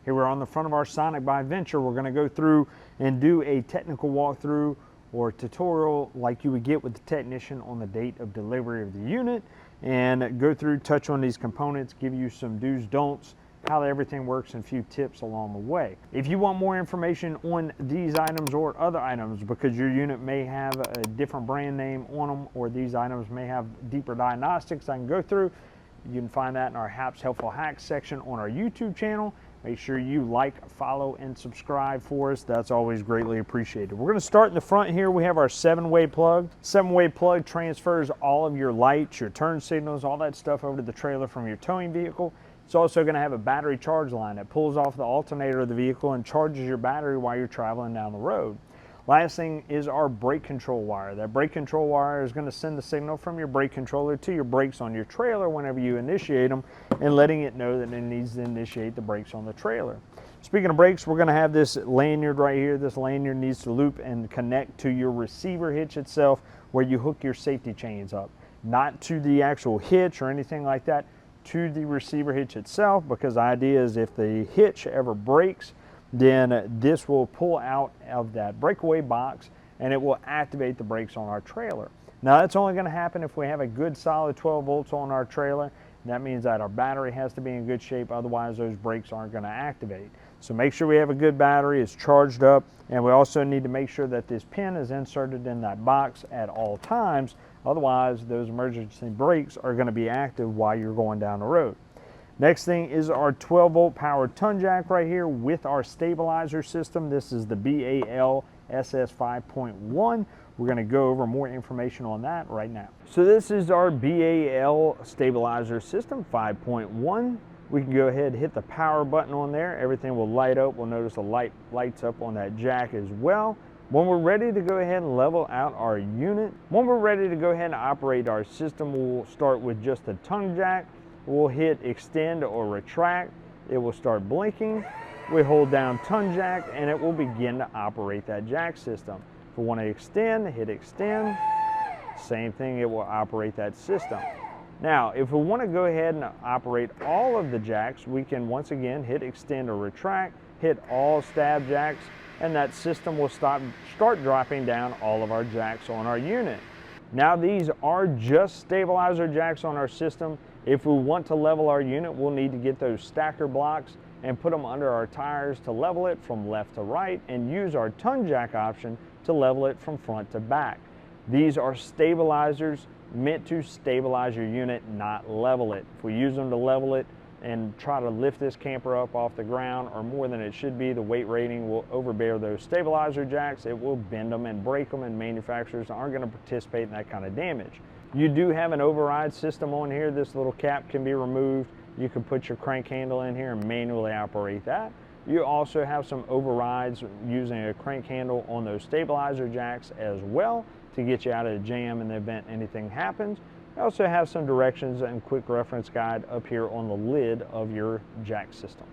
Here we're on the front of our Sonic by Venture. We're going to go through and do a technical walkthrough or tutorial like you would get with the technician on the date of delivery of the unit, and go through, touch on these components, give you some do's, don'ts, how everything works, and a few tips along the way. If you want more information on these items or other items, because your unit may have a different brand name on them, or these items may have deeper diagnostics I can go through, you can find that in our HAPS Helpful Hacks section on our YouTube channel. Make sure you like, follow, and subscribe for us. That's always greatly appreciated. We're going to start in the front here. We have our 7-way plug. 7-way plug transfers all of your lights, your turn signals, all that stuff over to the trailer from your towing vehicle. It's also going to have a battery charge line that pulls off the alternator of the vehicle and charges your battery while you're traveling down the road. Last thing is our brake control wire. That brake control wire is going to send the signal from your brake controller to your brakes on your trailer whenever you initiate them, and letting it know that it needs to initiate the brakes on the trailer. Speaking of brakes, we're going to have this lanyard right here. This lanyard needs to loop and connect to your receiver hitch itself, where you hook your safety chains up. Not to the actual hitch or anything like that, to the receiver hitch itself, because the idea is if the hitch ever breaks, then this will pull out of that breakaway box and it will activate the brakes on our trailer. Now that's only going to happen if we have a good solid 12 volts on our trailer. That means that our battery has to be in good shape, otherwise those brakes aren't going to activate. So make sure we have a good battery, it's charged up, and we also need to make sure that this pin is inserted in that box at all times. Otherwise those emergency brakes are going to be active while you're going down the road. Next thing is our 12 volt powered ton jack right here with our stabilizer system. This is the BAL SS 5.1. We're going to go over more information on that right now. So this is our BAL stabilizer system 5.1. We can go ahead and hit the power button on there. Everything will light up. We'll notice the light lights up on that jack as well. When we're ready to go ahead and level out our unit, when we're ready to go ahead and operate our system, we'll start with just the tongue jack. We'll hit extend or retract. It will start blinking. We hold down ton jack and it will begin to operate that jack system. If we want to extend, hit extend. Same thing, it will operate that system. Now, if we want to go ahead and operate all of the jacks, we can once again hit extend or retract, hit all stab jacks, and that system will start dropping down all of our jacks on our unit. Now these are just stabilizer jacks on our system. If we want to level our unit, we'll need to get those stacker blocks and put them under our tires to level it from left to right, and use our ton jack option to level it from front to back. These are stabilizers meant to stabilize your unit, not level it. If we use them to level it and try to lift this camper up off the ground or more than it should be, the weight rating will overbear those stabilizer jacks. It will bend them and break them, and manufacturers aren't going to participate in that kind of damage. You do have an override system on here. This little cap can be removed. You can put your crank handle in here and manually operate that. You also have some overrides using a crank handle on those stabilizer jacks as well to get you out of the jam in the event anything happens. You also have some directions and quick reference guide up here on the lid of your jack system.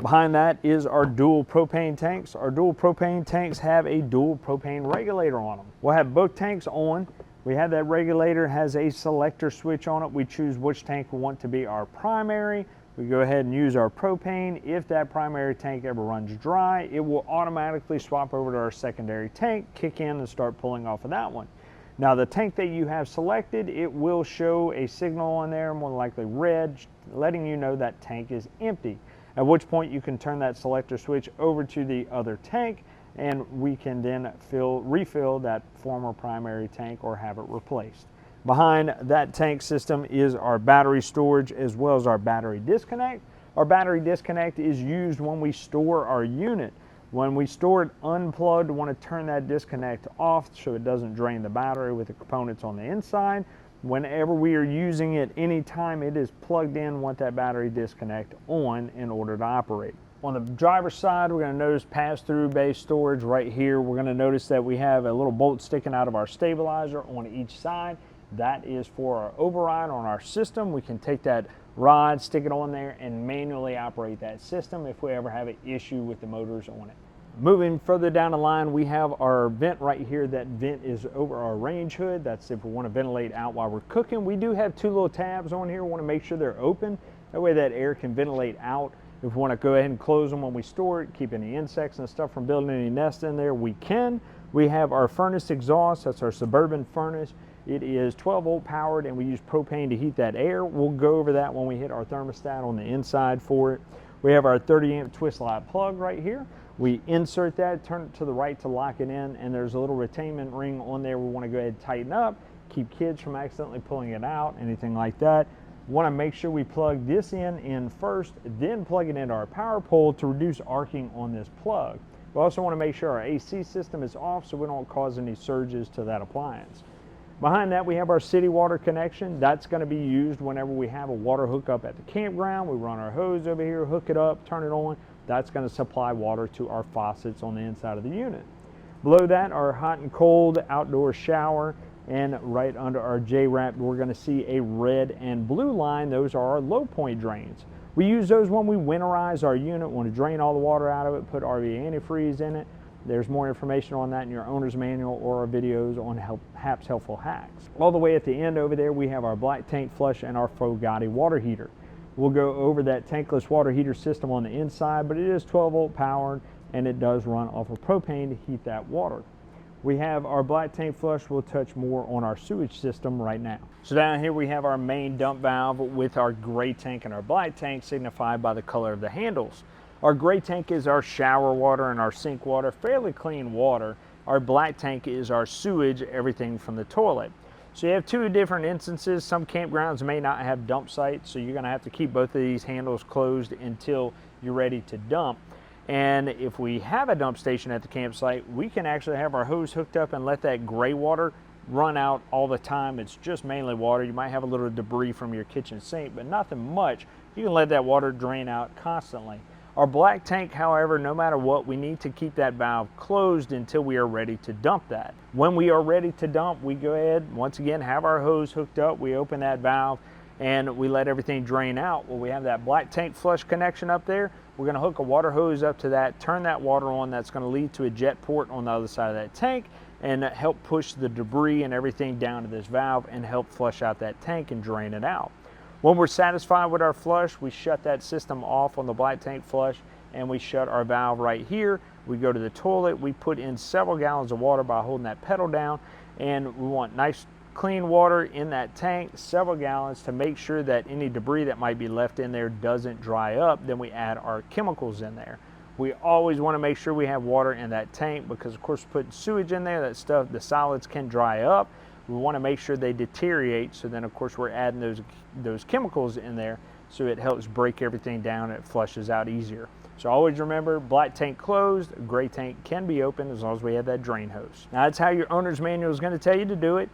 Behind that is our dual propane tanks. Our dual propane tanks have a dual propane regulator on them. We'll have both tanks on. We have that regulator, has a selector switch on it. We choose which tank we want to be our primary. We go ahead and use our propane. If that primary tank ever runs dry, it will automatically swap over to our secondary tank, kick in and start pulling off of that one. Now the tank that you have selected, it will show a signal on there, more likely red, letting you know that tank is empty. At which point you can turn that selector switch over to the other tank, and we can then refill that former primary tank or have it replaced. Behind that tank system is our battery storage as well as our battery disconnect. Our battery disconnect is used when we store our unit. When we store it unplugged, we want to turn that disconnect off so it doesn't drain the battery with the components on the inside. Whenever we are using it, anytime it is plugged in, we want that battery disconnect on in order to operate. On the driver's side, we're going to notice pass-through bay storage right here. We're going to notice that we have a little bolt sticking out of our stabilizer on each side. That is for our override on our system. We can take that rod, stick it on there, and manually operate that system if we ever have an issue with the motors on it. Moving further down the line, we have our vent right here. That vent is over our range hood. That's if we want to ventilate out while we're cooking. We do have two little tabs on here. We want to make sure they're open. That way that air can ventilate out If we want to go ahead and close them when we store it, keep any insects and stuff from building any nest in there, we can. We have our furnace exhaust. That's our Suburban furnace. It is 12-volt powered, and we use propane to heat that air. We'll go over that when we hit our thermostat on the inside for it. We have our 30-amp twist lock plug right here. We insert that, turn it to the right to lock it in, and there's a little retainment ring on there we want to go ahead and tighten up, keep kids from accidentally pulling it out, anything like that. We want to make sure we plug this in first, then plug it into our power pole to reduce arcing on this plug. We also want to make sure our AC system is off so we don't cause any surges to that appliance. Behind that, we have our city water connection. That's going to be used whenever we have a water hookup at the campground. We run our hose over here, hook it up, turn it on. That's going to supply water to our faucets on the inside of the unit. Below that, our hot and cold outdoor shower, and right under our J-wrap, we're going to see a red and blue line. Those are our low point drains. We use those when we winterize our unit, want to drain all the water out of it, put RV antifreeze in it. There's more information on that in your owner's manual or our videos on HAP's Helpful Hacks. All the way at the end over there, we have our black tank flush and our Fogatti water heater. We'll go over that tankless water heater system on the inside, but it is 12-volt powered, and it does run off of propane to heat that water. We have our black tank flush. We'll touch more on our sewage system right now. So down here we have our main dump valve with our gray tank and our black tank signified by the color of the handles. Our gray tank is our shower water and our sink water, fairly clean water. Our black tank is our sewage, everything from the toilet. So you have two different instances. Some campgrounds may not have dump sites, so you're going to have to keep both of these handles closed until you're ready to dump. And if we have a dump station at the campsite, we can actually have our hose hooked up and let that gray water run out all the time. It's just mainly water. You might have a little debris from your kitchen sink, but nothing much. You can let that water drain out constantly. Our black tank, however, no matter what, we need to keep that valve closed until we are ready to dump that. When we are ready to dump, we go ahead, once again, have our hose hooked up, we open that valve, and we let everything drain out. Well, we have that black tank flush connection up there. We're going to hook a water hose up to that, turn that water on. That's going to lead to a jet port on the other side of that tank and help push the debris and everything down to this valve and help flush out that tank and drain it out. When we're satisfied with our flush, we shut that system off on the black tank flush and we shut our valve right here. We go to the toilet, we put in several gallons of water by holding that pedal down, and we want nice clean water in that tank, several gallons, to make sure that any debris that might be left in there doesn't dry up. Then we add our chemicals in there. We always want to make sure we have water in that tank because, of course, putting sewage in there, that stuff, the solids can dry up. We want to make sure they deteriorate, so then of course we're adding those chemicals in there so it helps break everything down and it flushes out easier. So always remember, black tank closed, gray tank can be open as long as we have that drain hose. Now that's how your owner's manual is going to tell you to do it.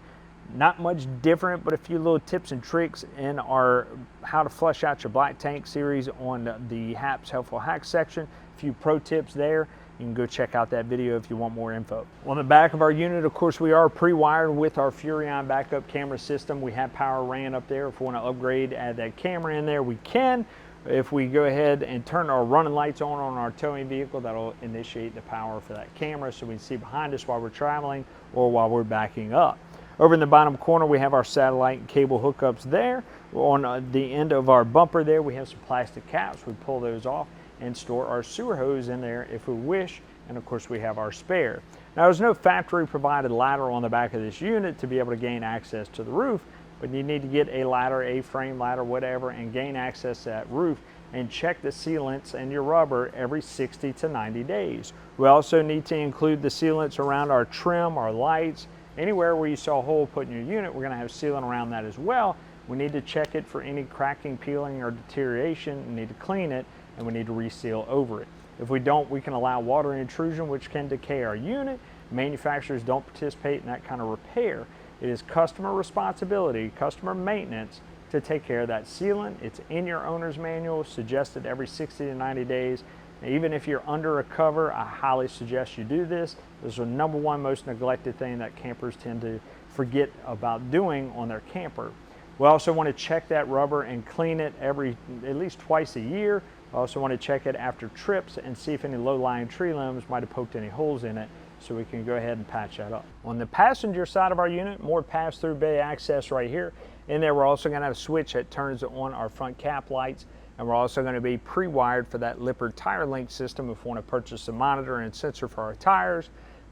Not much different, but a few little tips and tricks in our how to flush out your black tank series on the HAP's Helpful Hacks section. A few pro tips there. You can go check out that video if you want more info. On the back of our unit, of course, we are pre-wired with our Furrion backup camera system. We have power ran up there. If we want to upgrade, add that camera in there, we can. If we go ahead and turn our running lights on our towing vehicle, that'll initiate the power for that camera so we can see behind us while we're traveling or while we're backing up. Over in the bottom corner, we have our satellite and cable hookups there. On the end of our bumper there, we have some plastic caps. We pull those off and store our sewer hose in there if we wish, and of course we have our spare. Now there's no factory provided ladder on the back of this unit to be able to gain access to the roof, but you need to get a ladder, a frame ladder, whatever, and gain access to that roof and check the sealants and your rubber every 60 to 90 days. We also need to include the sealants around our trim, our lights, anywhere where you saw a hole put in your unit, we're going to have sealant around that as well. We need to check it for any cracking, peeling, or deterioration. We need to clean it, and we need to reseal over it. If we don't, we can allow water intrusion, which can decay our unit. Manufacturers don't participate in that kind of repair. It is customer responsibility, customer maintenance, to take care of that sealant. It's in your owner's manual, suggested every 60 to 90 days. Now, even if you're under a cover, I highly suggest you do this. This is the number one most neglected thing that campers tend to forget about doing on their camper. We also want to check that rubber and clean it at least twice a year. I also want to check it after trips and see if any low-lying tree limbs might have poked any holes in it so we can go ahead and patch that up. On the passenger side of our unit, more pass-through bay access right here. In there, we're also going to have a switch that turns on our front cap lights. And we're also going to be pre-wired for that Lippert tire link system if we want to purchase a monitor and sensor for our tires.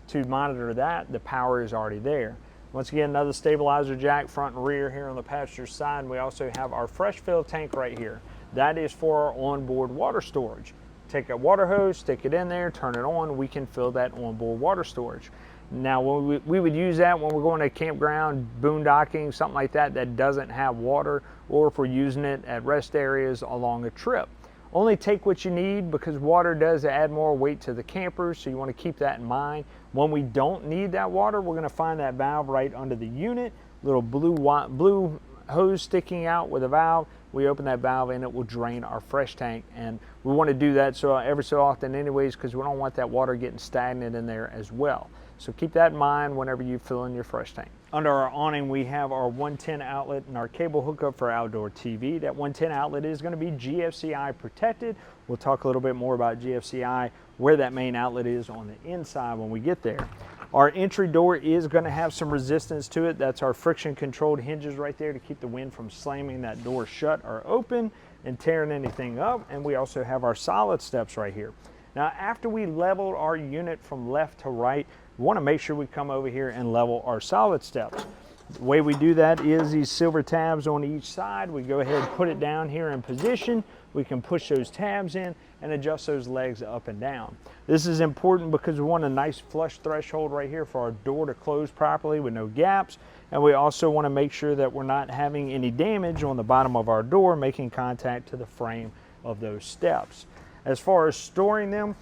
To monitor that, the power is already there. Once again, another stabilizer jack front and rear here on the passenger side. We also have our fresh fill tank right here. That is for our onboard water storage. Take a water hose, stick it in there, turn it on, we can fill that onboard water storage. Now, we would use that when we're going to a campground, boondocking, something like that that doesn't have water, or if we're using it at rest areas along a trip. Only take what you need, because water does add more weight to the campers, so you want to keep that in mind. When we don't need that water, we're going to find that valve right under the unit, little blue hose sticking out with a valve. We open that valve and it will drain our fresh tank, and we want to do that so every so often anyways, because we don't want that water getting stagnant in there as well. So keep that in mind whenever you fill in your fresh tank. Under our awning, we have our 110 outlet and our cable hookup for outdoor TV. That 110 outlet is going to be GFCI protected. We'll talk a little bit more about GFCI, where that main outlet is on the inside when we get there. Our entry door is going to have some resistance to it. That's our friction controlled hinges right there to keep the wind from slamming that door shut or open and tearing anything up. And we also have our solid steps right here. Now, after we leveled our unit from left to right, we want to make sure we come over here and level our solid steps. The way we do that is these silver tabs on each side. We go ahead and put it down here in position. We can push those tabs in and adjust those legs up and down. This is important because we want a nice flush threshold right here for our door to close properly with no gaps. And we also want to make sure that we're not having any damage on the bottom of our door, making contact to the frame of those steps. As far as storing them,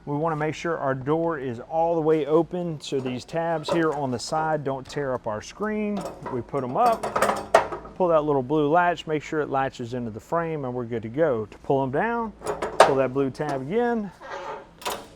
we want to make sure our door is all the way open so these tabs here on the side don't tear up our screen. We put them up, pull that little blue latch, make sure it latches into the frame, and we're good to go. To pull them down, pull that blue tab again,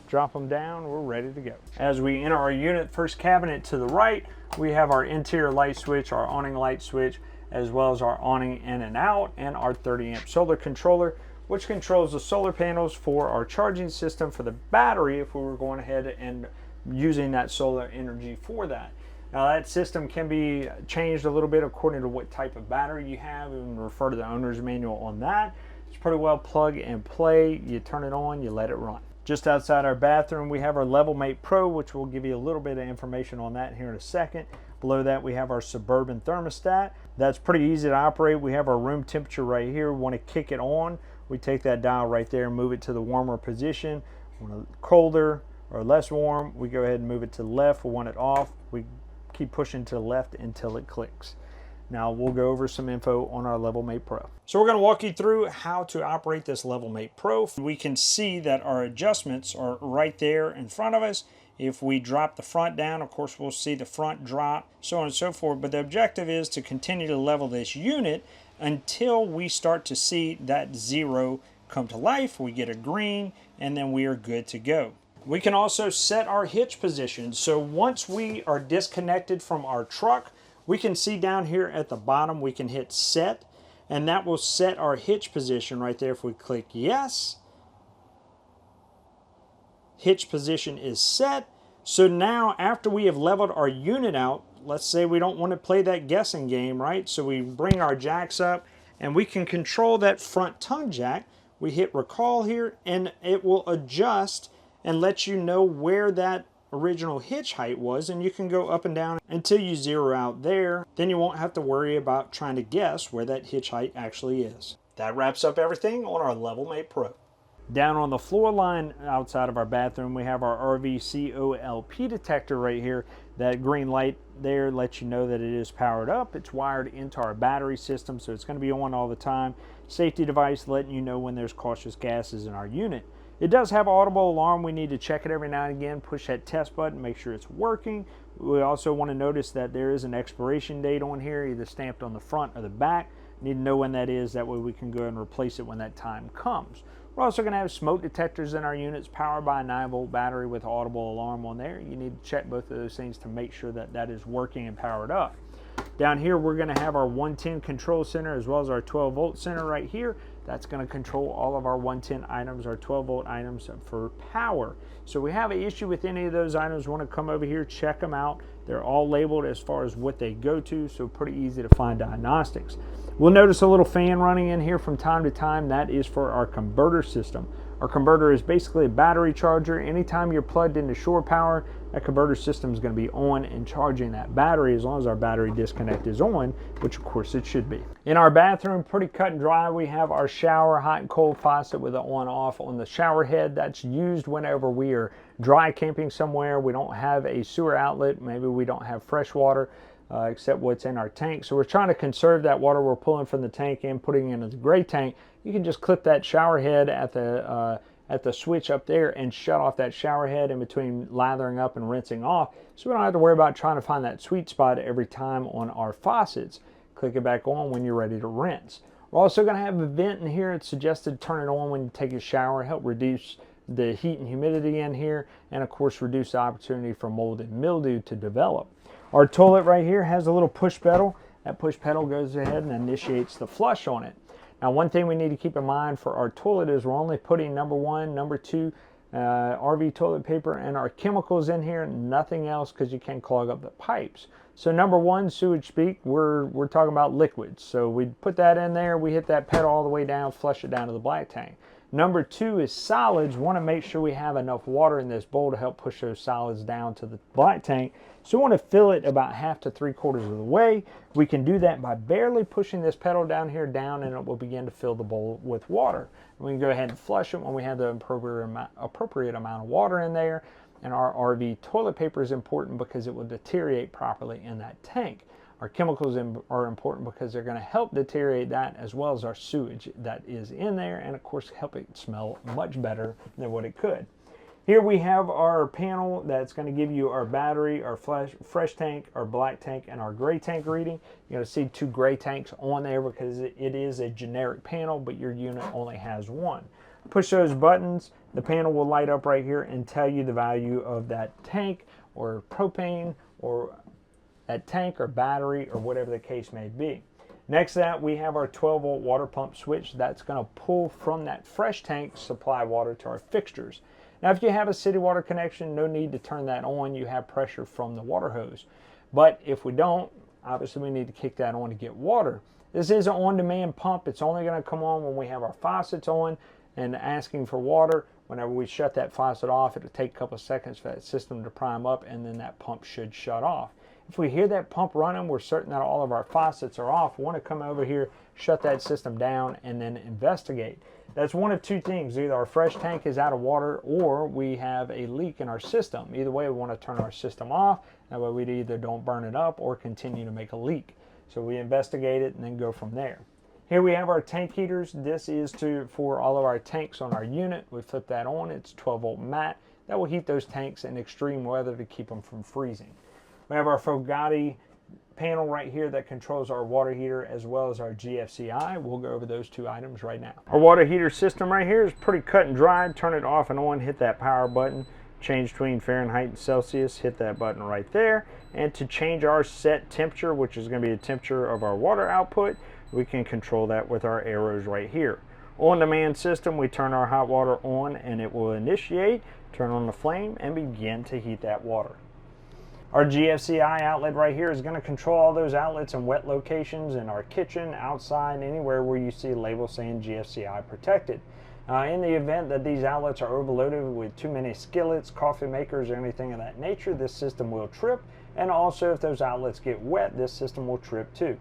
drop them down, we're ready to go. As we enter our unit, first cabinet to the right, we have our interior light switch, our awning light switch, as well as our awning in and out, and our 30-amp solar controller, which controls the solar panels for our charging system for the battery if we were going ahead and using that solar energy for that. Now, that system can be changed a little bit according to what type of battery you have. You can refer to the owner's manual on that. It's pretty well plug and play. You turn it on, you let it run. Just outside our bathroom, we have our LevelMate Pro, which will give you a little bit of information on that here in a second. Below that, we have our Suburban thermostat. That's pretty easy to operate. We have our room temperature right here. We want to kick it on. We take that dial right there and move it to the warmer position. We want it colder or less warm, we go ahead and move it to the left. We want it off, we keep pushing to the left until it clicks. Now we'll go over some info on our LevelMate Pro. So we're going to walk you through how to operate this LevelMate Pro. We can see that our adjustments are right there in front of us. If we drop the front down, of course, we'll see the front drop, so on and so forth. But the objective is to continue to level this unit until we start to see that 0 come to life. We get a green, and then we are good to go. We can also set our hitch position. So once we are disconnected from our truck, we can see down here at the bottom, we can hit set, and that will set our hitch position right there. If we click yes, hitch position is set. So now after we have leveled our unit out, let's say we don't want to play that guessing game, right? So we bring our jacks up and we can control that front tongue jack. We hit recall here and it will adjust and let you know where that original hitch height was, and you can go up and down until you zero out there. Then you won't have to worry about trying to guess where that hitch height actually is. That wraps up everything on our LevelMate Pro. Down on the floor line outside of our bathroom, we have our RV COLP detector right here. That green light there lets you know that it is powered up. It's wired into our battery system, so it's going to be on all the time. Safety device letting you know when there's cautious gases in our unit. It does have an audible alarm. We need to check it every now and again, push that test button, make sure it's working. We also want to notice that there is an expiration date on here, either stamped on the front or the back. Need to know when that is, that way we can go and replace it when that time comes. We're also going to have smoke detectors in our units, powered by a 9-volt battery with audible alarm on there. You need to check both of those things to make sure that that is working and powered up. Down here, we're going to have our 110 control center as well as our 12-volt center right here. That's going to control all of our 110 items, our 12 volt items for power. So we have an issue with any of those items, want to come over here, check them out. They're all labeled as far as what they go to, so pretty easy to find diagnostics. We'll notice a little fan running in here from time to time. That is for our converter system. Our converter is basically a battery charger. Anytime you're plugged into shore power, that converter system is going to be on and charging that battery as long as our battery disconnect is on, which of course it should be. In our bathroom, pretty cut and dry, we have our shower hot and cold faucet with an on-off on the shower head. That's used whenever we are dry camping somewhere, we don't have a sewer outlet, maybe we don't have fresh water except what's in our tank. So we're trying to conserve that water we're pulling from the tank and putting it into the gray tank. You can just clip that shower head at the switch up there and shut off that shower head in between lathering up and rinsing off, so we don't have to worry about trying to find that sweet spot every time on our faucets. Click it back on when you're ready to rinse. We're also going to have a vent in here. It's suggested to turn it on when you take a shower, help reduce the heat and humidity in here, and of course reduce the opportunity for mold and mildew to develop. Our toilet right here has a little push pedal. That push pedal goes ahead and initiates the flush on it. Now, one thing we need to keep in mind for our toilet is we're only putting number 1, number 2 RV toilet paper and our chemicals in here, nothing else, because you can clog up the pipes. So number 1, sewage speak, we're talking about liquids. So we put that in there, we hit that pedal all the way down, flush it down to the black tank. Number 2 is solids. We want to make sure we have enough water in this bowl to help push those solids down to the black tank. So we want to fill it about half to 3/4 of the way. We can do that by barely pushing this pedal down here down, and it will begin to fill the bowl with water. And we can go ahead and flush it when we have the appropriate amount of water in there. And our RV toilet paper is important because it will deteriorate properly in that tank. Our chemicals are important because they're going to help deteriorate that, as well as our sewage that is in there, and of course help it smell much better than what it could. Here we have our panel that's going to give you our battery, our fresh tank, our black tank, and our gray tank reading. You're going to see 2 gray tanks on there because it is a generic panel, but your unit only has 1. Push those buttons, the panel will light up right here and tell you the value of that tank or propane or that tank or battery or whatever the case may be. Next to that, we have our 12 volt water pump switch that's going to pull from that fresh tank supply water to our fixtures. Now, if you have a city water connection, no need to turn that on. You have pressure from the water hose. But if we don't, obviously we need to kick that on to get water. This is an on-demand pump. It's only going to come on when we have our faucets on and asking for water. Whenever we shut that faucet off, it'll take a couple of seconds for that system to prime up, and then that pump should shut off. If we hear that pump running, we're certain that all of our faucets are off. We want to come over here, shut that system down, and then investigate. That's one of 2 things. Either our fresh tank is out of water or we have a leak in our system. Either way, we want to turn our system off. That way we either don't burn it up or continue to make a leak. So we investigate it and then go from there. Here we have our tank heaters. This is for all of our tanks on our unit. We flip that on. It's 12 volt mat. That will heat those tanks in extreme weather to keep them from freezing. We have our Fogatti panel right here that controls our water heater as well as our GFCI. We'll go over those 2 items right now. Our water heater system right here is pretty cut and dry. Turn it off and on, hit that power button. Change between Fahrenheit and Celsius, hit that button right there. And to change our set temperature, which is going to be the temperature of our water output, we can control that with our arrows right here. On-demand system, we turn our hot water on and it will initiate, turn on the flame, and begin to heat that water. Our GFCI outlet right here is going to control all those outlets in wet locations in our kitchen, outside, anywhere where you see a label saying GFCI protected. In the event that these outlets are overloaded with too many skillets, coffee makers, or anything of that nature, this system will trip. And also if those outlets get wet, this system will trip too.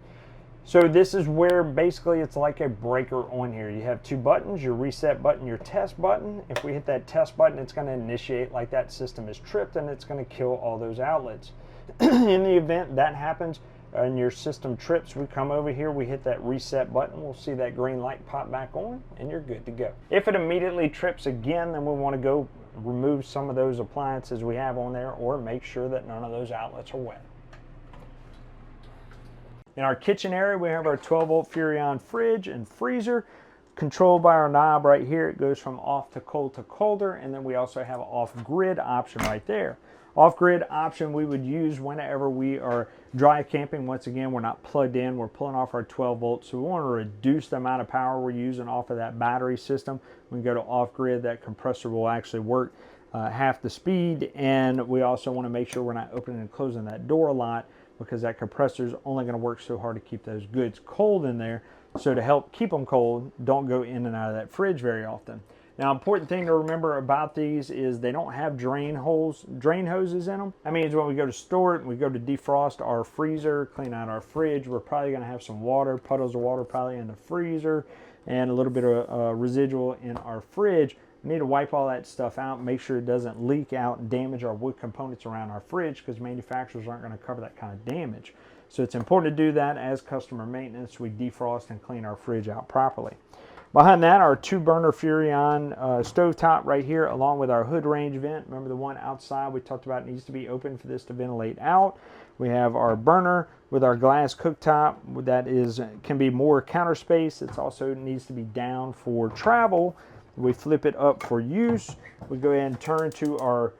So this is where basically it's like a breaker on here. You have 2 buttons, your reset button, your test button. If we hit that test button, it's going to initiate like that system is tripped, and it's going to kill all those outlets. In the event that happens and your system trips, we come over here, we hit that reset button, we'll see that green light pop back on, and you're good to go. If it immediately trips again, then we want to go remove some of those appliances we have on there, or make sure that none of those outlets are wet. In our kitchen area, we have our 12 volt Furrion fridge and freezer. controlled by our knob right here. It goes from off to cold to colder, and then we also have an off-grid option right there. Off-grid option we would use whenever we are dry camping. Once again, we're not plugged in, we're pulling off our 12 volts, so we want to reduce the amount of power we're using off of that battery system. We can go to off-grid. That compressor will actually work half the speed, and we also want to make sure we're not opening and closing that door a lot, because that compressor is only going to work so hard to keep those goods cold in there. So to help keep them cold, don't go in and out of that fridge very often. Now, important thing to remember about these is they don't have drain hoses in them. That means when we go to store it, we go to defrost our freezer, clean out our fridge, we're probably going to have some water, puddles of water probably in the freezer, and a little bit of residual in our fridge. We need to wipe all that stuff out, make sure it doesn't leak out and damage our wood components around our fridge, because manufacturers aren't going to cover that kind of damage. So it's important to do that as customer maintenance. We defrost and clean our fridge out properly. Behind that, our 2-burner Furrion stovetop right here, along with our hood range vent. Remember the one outside we talked about needs to be open for this to ventilate out. We have our burner with our glass cooktop that can be more counter space. It also needs to be down for travel. We flip it up for use. We go ahead and turn to our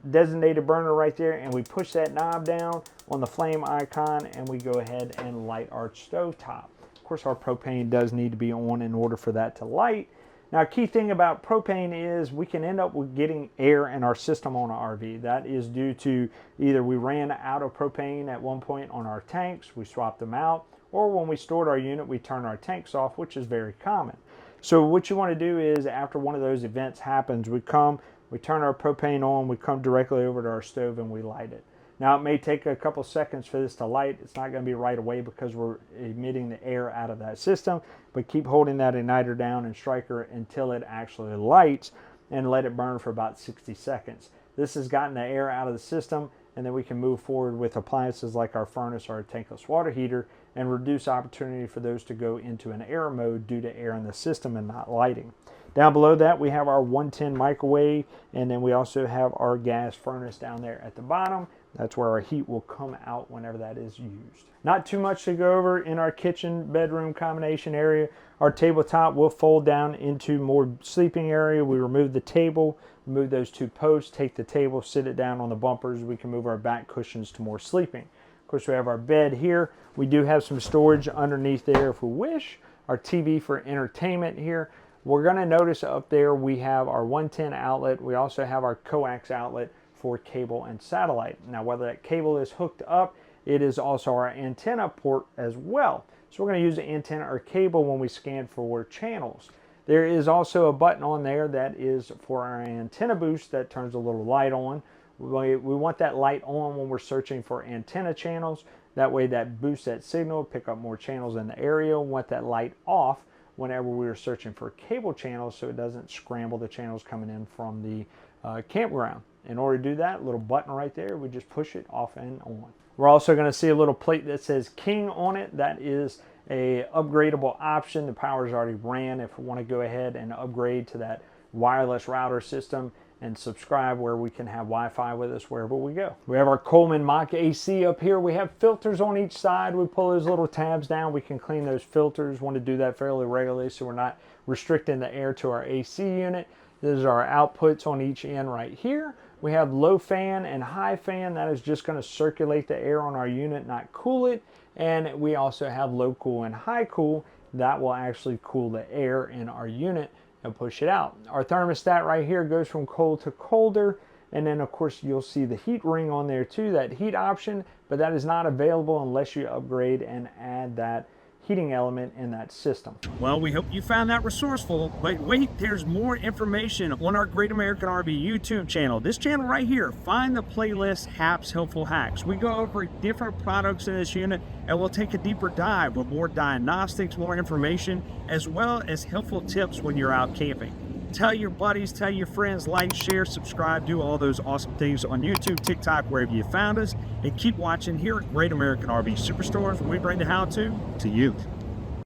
designated burner right there, and we push that knob down on the flame icon, and we go ahead and light our stovetop. Of course, our propane does need to be on in order for that to light. Now, key thing about propane is we can end up with getting air in our system on an RV. That is due to either we ran out of propane at one point on our tanks, we swapped them out, or when we stored our unit, we turned our tanks off, which is very common. So what you want to do is, after one of those events happens, we turn our propane on, we come directly over to our stove and we light it. Now, it may take a couple seconds for this to light. It's not going to be right away because we're emitting the air out of that system, but keep holding that igniter down and striker until it actually lights, and let it burn for about 60 seconds. This has gotten the air out of the system, and then we can move forward with appliances like our furnace or our tankless water heater and reduce opportunity for those to go into an air mode due to air in the system and not lighting. Down below that, we have our 110 microwave, and then we also have our gas furnace down there at the bottom. That's where our heat will come out whenever that is used. Not too much to go over in our kitchen bedroom combination area. Our tabletop will fold down into more sleeping area. We remove the table, remove those 2 posts, take the table, sit it down on the bumpers. We can move our back cushions to more sleeping. Of course, we have our bed here. We do have some storage underneath there if we wish. Our TV for entertainment here. We're going to notice up there we have our 110 outlet. We also have our coax outlet for cable and satellite. Now, whether that cable is hooked up, it is also our antenna port as well. So we're going to use the antenna or cable when we scan for channels. There is also a button on there that is for our antenna boost that turns a little light on. We want that light on when we're searching for antenna channels. That way that boosts that signal, pick up more channels in the area. We want that light off whenever we are searching for cable channels so it doesn't scramble the channels coming in from the campground. In order to do that, little button right there, we just push it off and on. We're also going to see a little plate that says King on it. That is a upgradable option. The power's already ran. If we want to go ahead and upgrade to that wireless router system and subscribe where we can have Wi-Fi with us wherever we go. We have our Coleman Mach AC up here. We have filters on each side. We pull those little tabs down. We can clean those filters. Want to do that fairly regularly so we're not restricting the air to our AC unit. These are our outputs on each end right here. We have low fan and high fan. That is just going to circulate the air on our unit, not cool it. And we also have low cool and high cool. That will actually cool the air in our unit and push it out. Our thermostat right here goes from cold to colder. And then of course you'll see the heat ring on there too, that heat option, but that is not available unless you upgrade and add that heating element in that system. Well, we hope you found that resourceful, but wait, there's more information on our Great American RV YouTube channel. This channel right here, find the playlist Hap's Helpful Hacks. We go over different products in this unit and we'll take a deeper dive with more diagnostics, more information, as well as helpful tips when you're out camping. Tell your buddies, tell your friends, like, share, subscribe, do all those awesome things on YouTube, TikTok, wherever you found us. And keep watching here at Great American RV SuperStores, where we bring the how-to you.